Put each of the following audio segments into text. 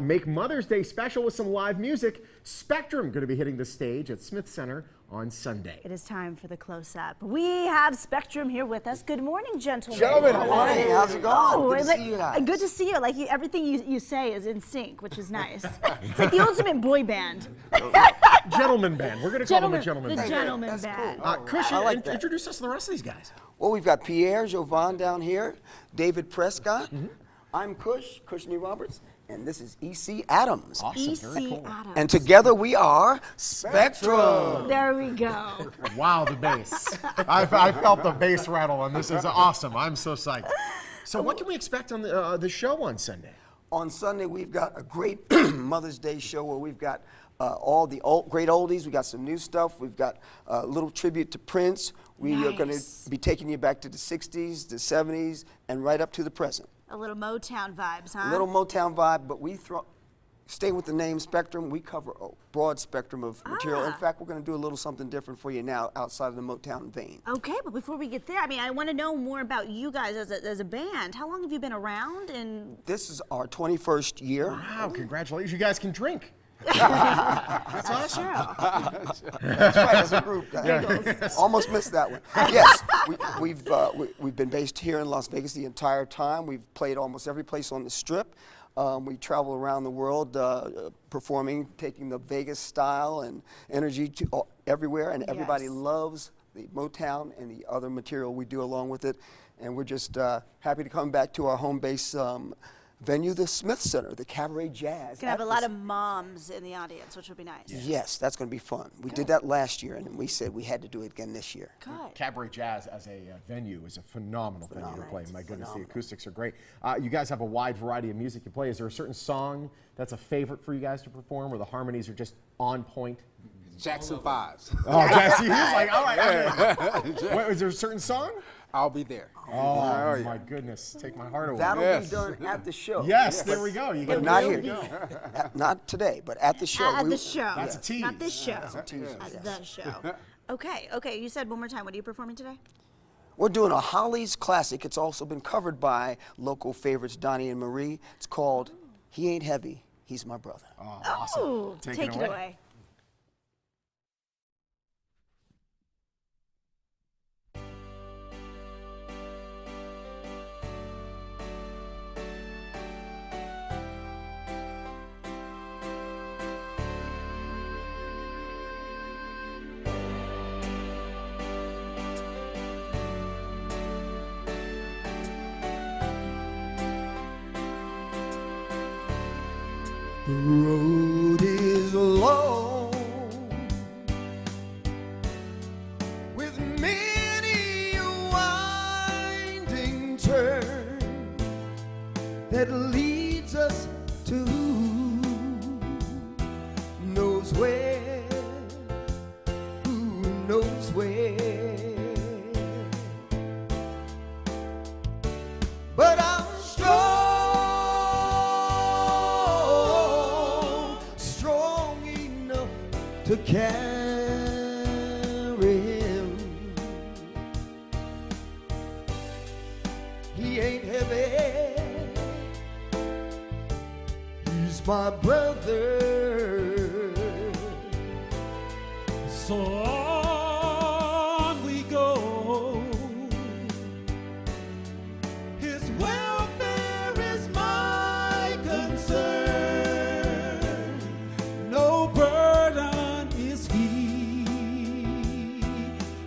make Mother's Day special with some live music. Spectrum going to be hitting the stage at Smith Center on Sunday. It is time for the close-up. We have Spectrum here with us. Good morning, gentlemen. Gentlemen, how are you? How's it going? Good to see you guys. Good to see you. Like everything you say is in sync, which is nice. It's like the ultimate boy band. Gentleman band. We're going to call them the Gentleman Band. The Gentleman Band. Cool. Chris, like introduce us to the rest of these guys. Well, we've got Pierre Jovan down here, David Prescott. I'm Cushney Roberts, and this is E.C. Adams. Awesome. E.C. Adams. And together we are Spectrum. There we go. Wow, the bass. I felt the bass rattle, and this is awesome. I'm so psyched. So what can we expect on the show on Sunday? On Sunday, we've got a great Mother's Day show where we've got all the great oldies. We got some new stuff. We've got a little tribute to Prince. We are going to be taking you back to the 60s, the 70s, and right up to the present. A little Motown vibes, huh? A little Motown vibe, but we stay with the name Spectrum. We cover a broad spectrum of material. In fact, we're going to do a little something different for you now outside of the Motown vein. Okay, but before we get there, I mean, I want to know more about you guys as a band. How long have you been around? And this is our 21st year. Wow, congratulations. You guys can drink. That's awesome. That's right, as a group, guys. Almost missed that one. Yes, we've been based here in Las Vegas the entire time. We've played almost every place on the Strip. We travel around the world performing, taking the Vegas style and energy to everywhere, and everybody loves the Motown and the other material we do along with it. And we're just happy to come back to our home base venue, the Smith Center, the Cabaret Jazz. Gonna have a lot of moms in the audience, which will be nice. Yes, that's going to be fun. We did that last year, and we said we had to do it again this year. Good. Cabaret Jazz as a venue is a phenomenal venue to play. My goodness, the acoustics are great. You guys have a wide variety of music you play. Is there a certain song that's a favorite for you guys to perform, where the harmonies are just on point? Jackson 5s. Oh, Jesse, he's like, all right. Wait, is there a certain song? I'll be there. Oh, my goodness. Take my heart away. That'll be done at the show. Yes, there we go. You But not here. Not today, but at the show. At the show. That's a tease. Not this show. That's a tease, At yes. the show. Okay. You said one more time. What are you performing today? We're doing a Holly's classic. It's also been covered by local favorites Donnie and Marie. It's called He Ain't Heavy, He's My Brother. Oh, awesome. Oh, take it away. The road is long with many a winding turn that leads us to who knows where, who knows where. But I'm strong enough to carry him. He ain't heavy, he's my brother. So on we go. His welfare is my concern. No burden is he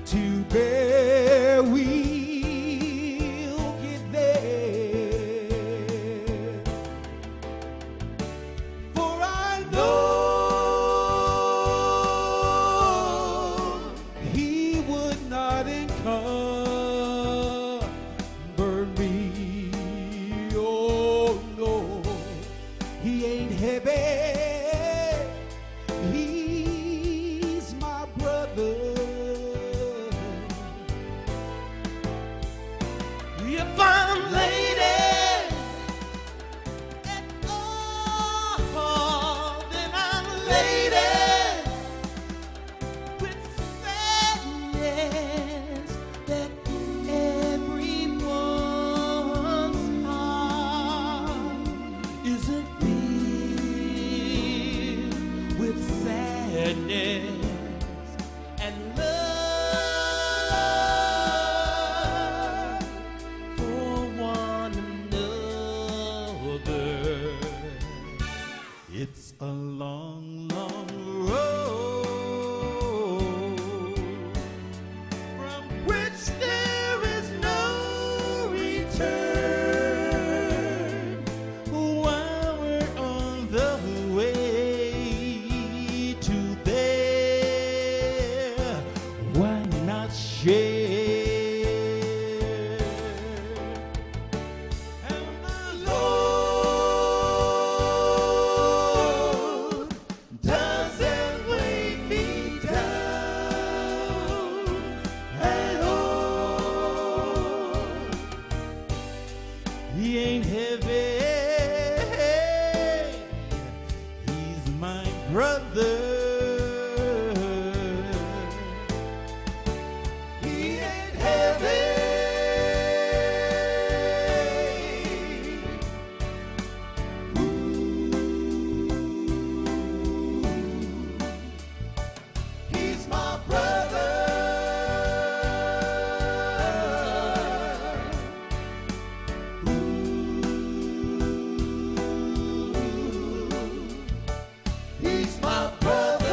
to bear. We'll get there. For I know he would not encumber me. Oh no, he ain't heavy. He's my brother. If I'm lady at all, then I'm lady with sadness that everyone's heart isn't filled tenderness and love for one another. It's a long, long road from which there is no return. While we're on the way to there, why not share? And the Lord doesn't weigh me down at all. He ain't heavy. He's my brother. He ain't heavy. He's my brother. He's my brother.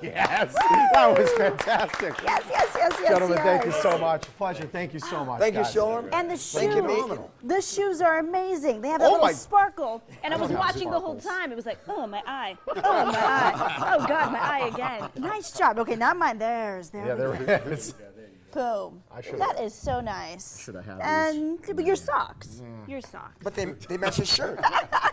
Yes, that was fantastic. Yes, yes, yes, yes. Gentlemen, yes. thank you so much. Pleasure. Thank you so much. Thank you, guys. Sean. And the Thank you, shoes, Megan. the shoes are amazing. They have that Oh little my- sparkle, and I was don't have watching the whole sparkles. time. It was like, oh my eye, oh my eye, oh God, my eye again. Nice job. Okay, not mine. There Yeah, we there go. it is. Boom. should've- That is so nice. Should have had And but your socks, your socks. But they match his shirt.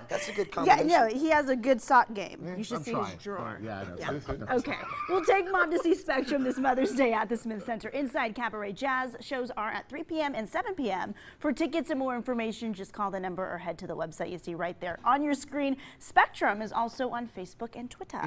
That's a good Yeah, combination. no, he has a good sock game. You should I'm see trying. his drawer. Yeah, I know. Okay, we'll take Mom to see Spectrum this Mother's Day at the Smith Center inside Cabaret Jazz. Shows are at 3 p.m. and 7 p.m. For tickets and more information, just call the number or head to the website you see right there on your screen. Spectrum is also on Facebook and Twitter.